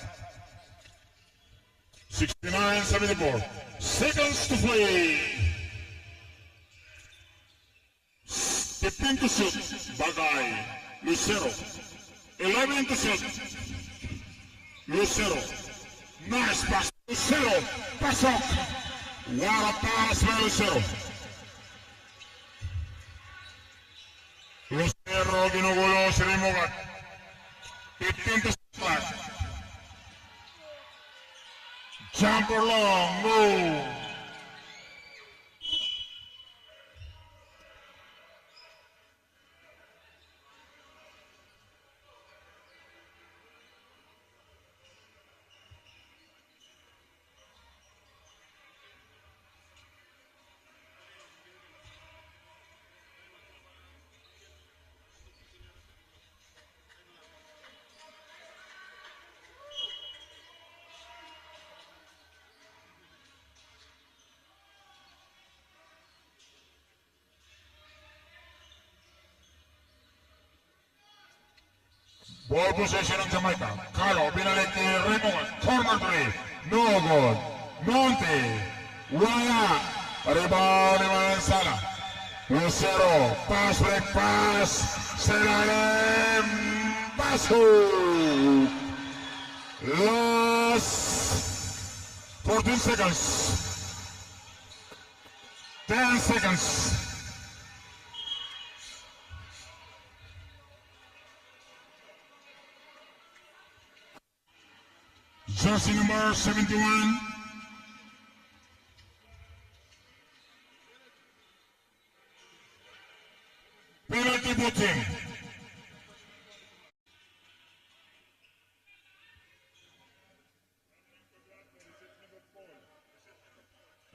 69-74. Seconds to play. 15 to shoot. Bagay. Lucero. 11 to shoot. Lucero. Nice pass. Lucero. Pasok. What a pass by Lucero. Lucero ginugulo si Rimogat. 15 to shoot. Jumper long. Move. Ball possession ng Jamaica. Carlo, binalik ni Raymond. Corner 3. No good. Monte. Wala. Rebound ni Manansala. Lucero. Pass break pass. Selalim. Baso. Last 14 seconds. 10 seconds. Jersey number 71. Penalty booting.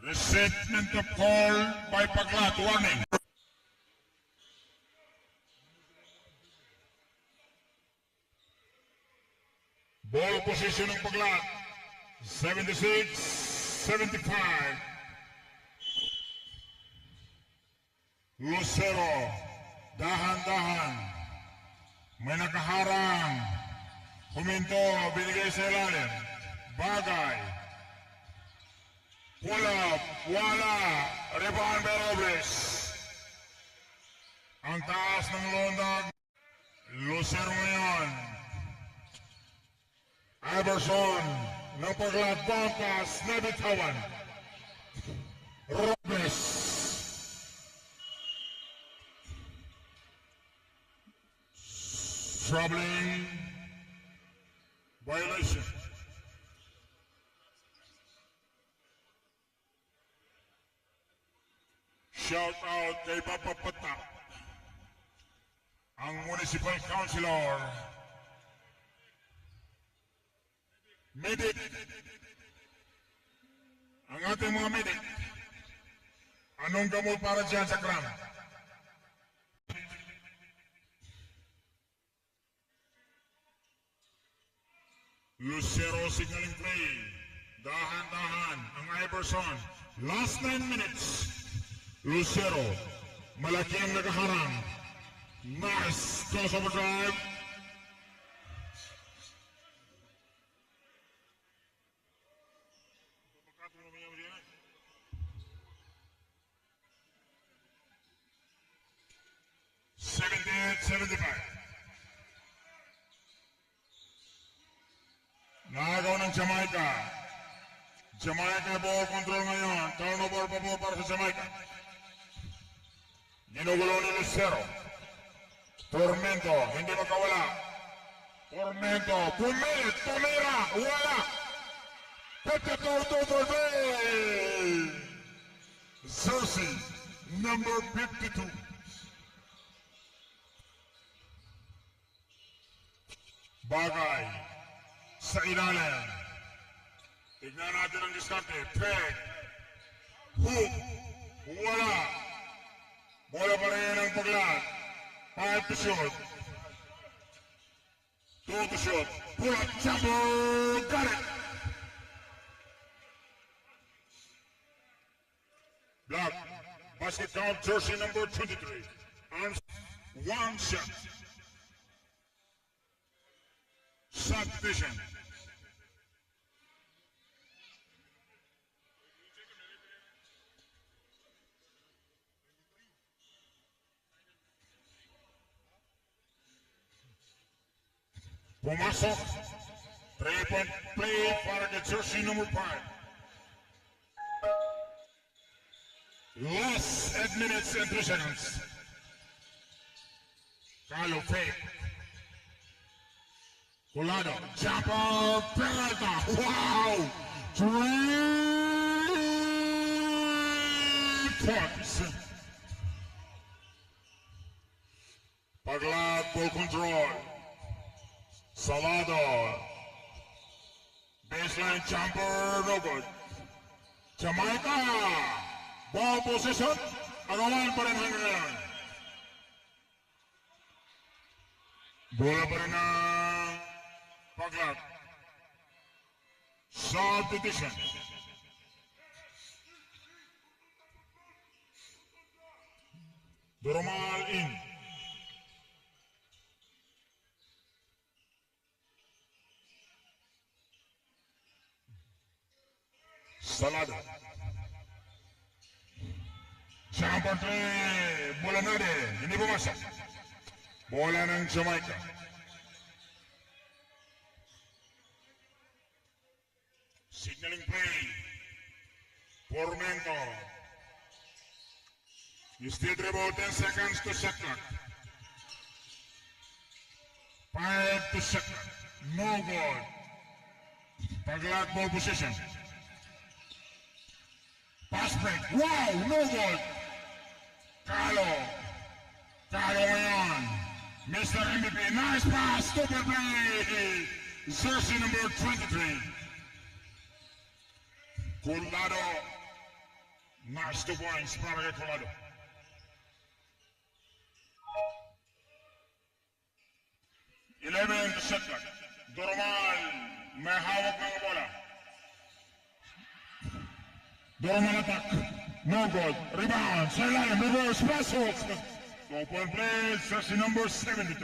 Resetment of call by Paglat. Warning. Ball position ng Paglat. 76-75. Lucero. Dahan-dahan. May nakaharang. Huminto. Binigay sa ilalim. Bagay. Pull up. Wala. Rebound by Robles. Ang taas ng londag. Lucero ngayon. Iverson ng Paglat. Bangkas. Nabitawan. Robles. Troubling violation. Shout out kay Papa Pata, ang municipal councilor. Medic, ang ating mga medic, anong gamot para dyan sa kram? Lucero signaling play. Dahan-dahan ang Iverson. Last 9 minutes. Lucero. Malaki ang nakaharang. Nice crossover drive. Nagaw ng Jamaica. Jamaica ball control ngayon. Turnover pa po para sa Jamaica. Ginugulo ni Lucero. Tormento, hindi makawala. Tormento, pumilit, tumira, wala. 52-3. Jersey, number 52. Bagay sa ilalim. Tignan natin ang diskarte. Peg. Hook. Wala. Bola pa rin ang paglat. 5 to shoot. 2 to shoot. Pull up, jumper. Got it. Block. Basket count, jersey number 23. Arms. One shot. Subdivision. Pumasok. 3-point play para kay jersey number 5. Last 8 minutes and 3 seconds. Carlo fake. Colado, jumper, Peralta, wow! 3 points. Paglat, ball control. Salado. Baseline jumper, no good. Jamaica, ball position. Agawan pa rin hanggang ngayon. Bola pa rin ng Paglat. Subdivision. Durmal in. Salada. Jumper three. Bola na rin. Hindi bumasa. Bola ng Jamaica. Signaling play. Tormento. You still have about 10 seconds to shot clock. 5 to shot clock. No goal. Paglat ball position. Pass break. Wow! No goal. Carlo. Carlo ngayon. Mr. MVP. Nice pass. Super play. Jersey number 23. Colado. Nice 2 points para kay Colado. The shot clock. Doromal. May hawak ng bola. Doromal attack. No good. Rebound. Sideline. Reverse pass hook. 2-point play. Jersey number 73.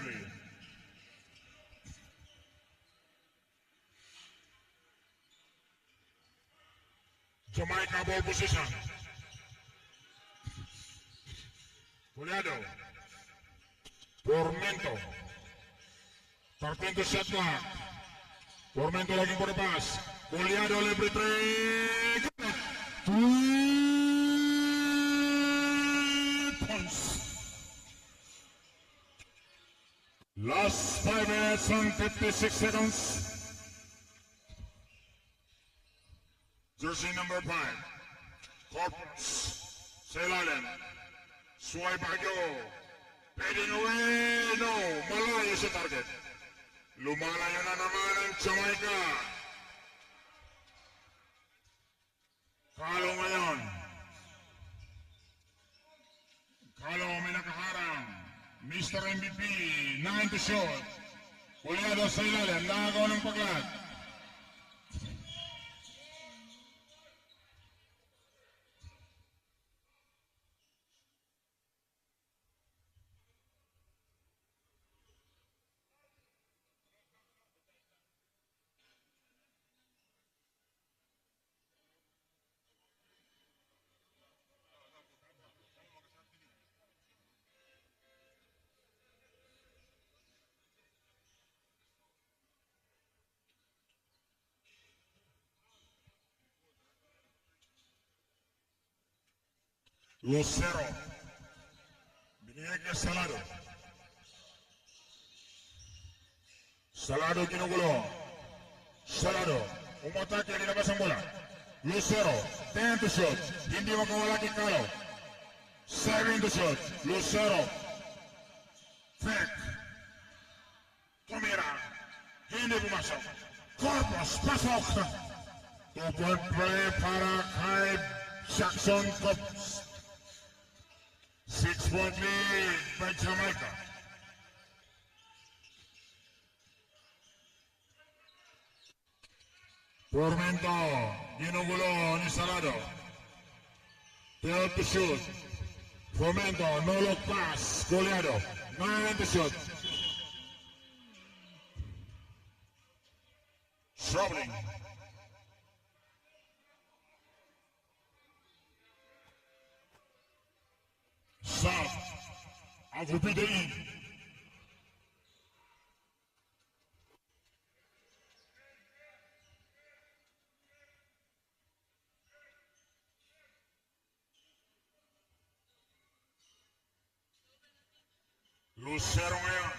Jamaica ball position. Juliado. Tormento. Tormento shot clock. Tormento lagi por pass. Juliado libre 3. 3 points. Last 5 minutes and 56 seconds. Jersey number 5. Corpus. Selalim. Suway Bagyo. Fading away. No. Malayo sa target. Lumalayo na naman ang Jamaica. Kalo ngayon. Kalo may nakaharang. Mr. MVP. 9 to shot. Juliado sa ilalim. Nakagawa ng paglat. Lucero. Binigay kay Salado. Salado ginugulo. Salado. Umatake nilabas ang bola. Lucero. 10 to shoot. Hindi makawala kay Calo. 7 to shoot. Lucero. Fake. Tumira. Hindi pumasok. Corpus. Pasok. 2-point play para kay Jackson Cubs. 6-point lead by Jamaica. Tormento, ginugulo ni Salado. 12 to shoot. Tormento, no look pass. Goleado. 9 to shoot. Troubling. South. I'll repeat the E. Lucero ngayon.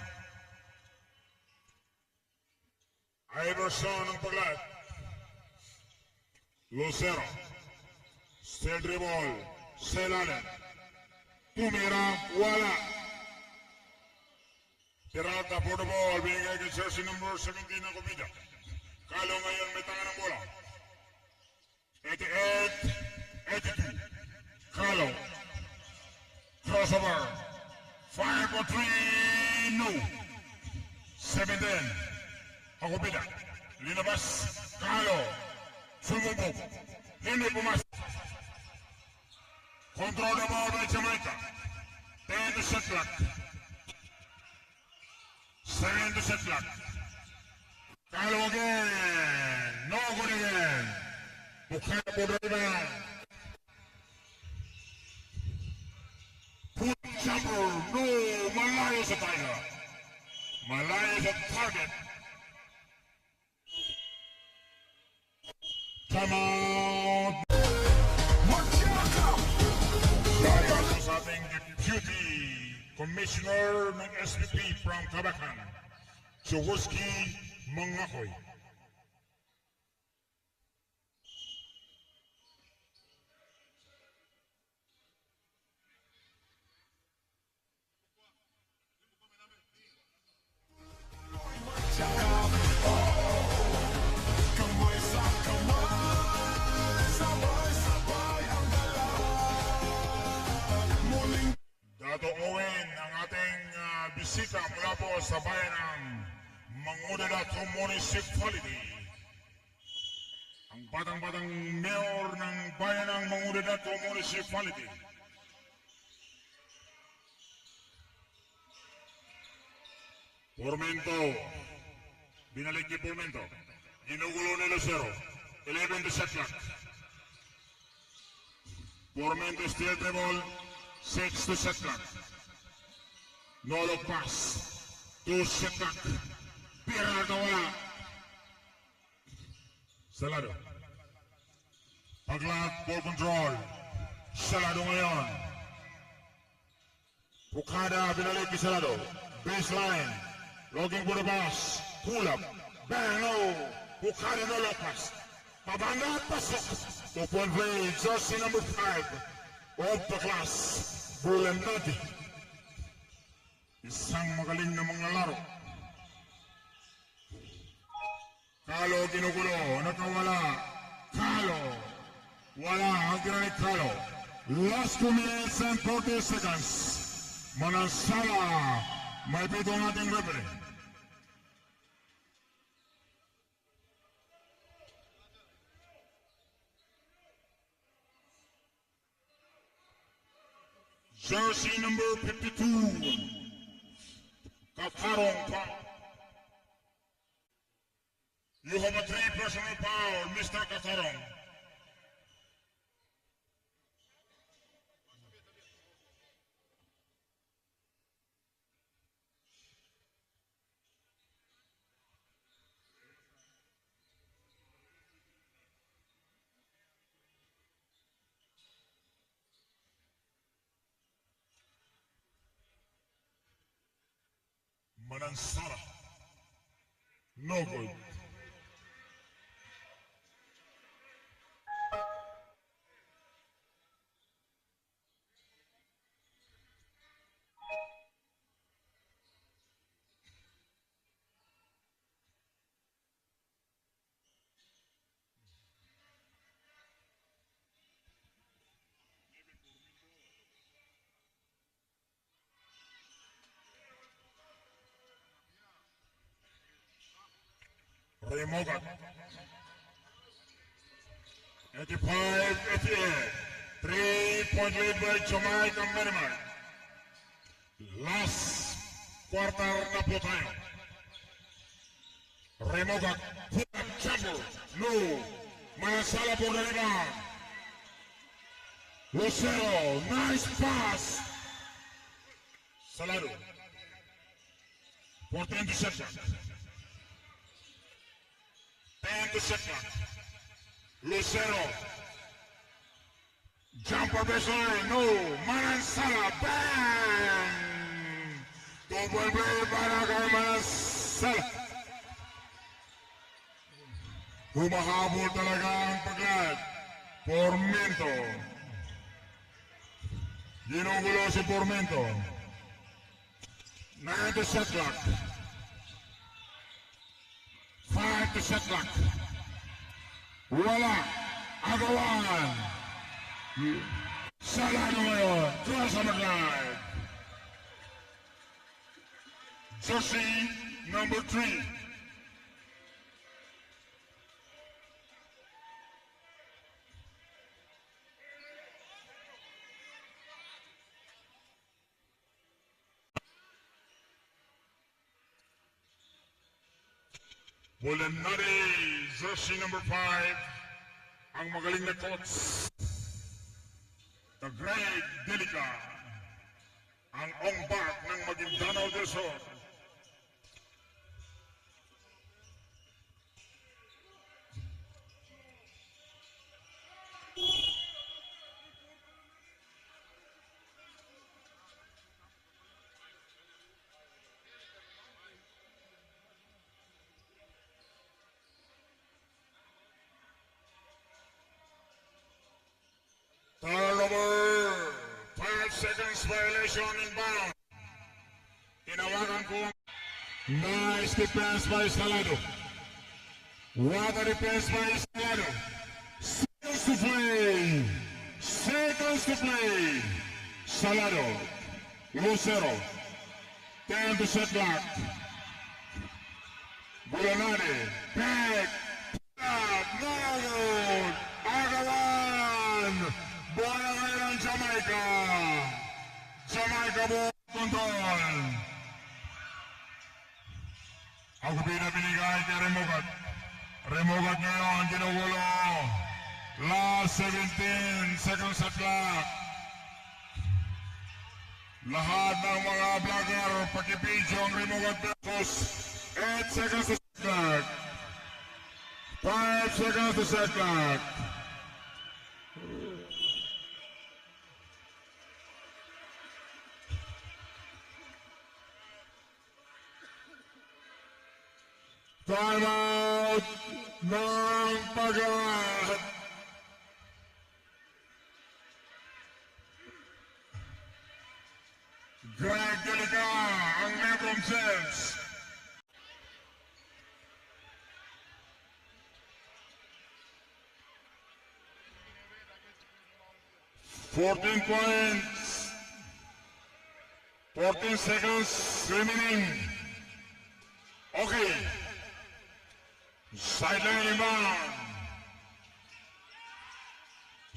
Iverson ang paglat. Lucero. Still dribble. Selane. Tumira. Wala. Tirata for the ball. Binigay kay jersey number 17 na Cubilla. Calo ngayon may tangan ng bola. 88. 82. Calo. Crossover. 5 for 3, no. 7-10. Ako pila. Linabas. Calo. Sumubog. Hindi pumasok. Control the ball by Jamaica. 10 to shot clock. 7 to shot clock. Calo again. No good again. Bukaya po na rebound. Put jumper. No. Malayo sa Tiger. Malayo sa target. Come out. Dahil sa ating deputy commissioner ng SPP from Tabacan, Chuhuski Mangakoy. Dato Owen ang ating bisita mula po sa bayan ng Mangudato Municipality. Ang batang-batang mayor ng bayan ng Mangudato Municipality. Pormento. Binalik ni Pormento. Ginugulo ni Lucero. 11 to shot clock. Pormento still dribble. 6 to shot clock. No look pass. 2 shot clock. Pira na wala. Salado. Paglat, ball control. Salado ngayon. Pukada, binalik ni Salado. Baseline. Logging for the pass. Pull up. Bang low. Pukada no look pass. Pabanga at pasok. 2-point play. Jersey number 5. Of the class. Bulandati. Isang magaling na mga laro. Calo ginugulo. Nakawala. Calo. Wala ang ginamit Calo. Last 2 minutes and 40 seconds. Manansala. May pito ang ating referee. Jersey number 52. Katarong foul. You have a 3 personal foul, Mr. Katarong. Manansara. No good. Remogat. 85-88. 3-point lead by Jamaica Merriman. Last quarter na po tayo. Remogat. Chamber. No. Manasala po na rebound. Lucero. Nice pass. Salado. 14 to 7. 10 to 7. Lucero. Jumper baseline. No. Manansala. Bang. Double play para kay Manansala. Humahabol talaga ang paglag. Formento. Ginugulo si Formento. 9 to shot clock. 5 to shot clock. Wala. Agawan. Salado ngayon. Draw sa mag-live. Jersey number 3. Bulanari, jersey number 5, ang magaling na coach, the Greg Delica, ang ongbak ng Maguindanao del Sur. Turnover, 5 seconds violation inbound. Tinawagan ko. Nice defense by Salado. What a defense by Salado. Seconds to play. Seconds to play. Salado. Lucero. 10 to set clock. Bulanari. Back. Up. No good. Agawan. Bola ngayon ang Jamaica. Jamaica ball control. Ako pinabinigay kay Remogat. Remogat ngayon ginugulo. Last 17 seconds at clock. Lahat ng mga vlogger pakipidyo ang Remogat versus 8 seconds to set clock. 5 seconds to set clock. Time out ng Pagat. Greg Delica ang Lebron James. Fourteen points. 14 seconds remaining. Okay. Sideline inbound.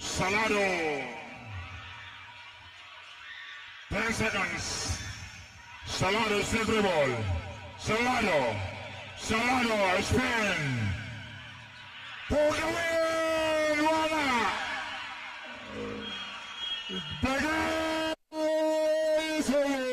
Salado. 10 seconds. Salado still dribble. Salado. Salado spin. For the win. Wala. The game is over.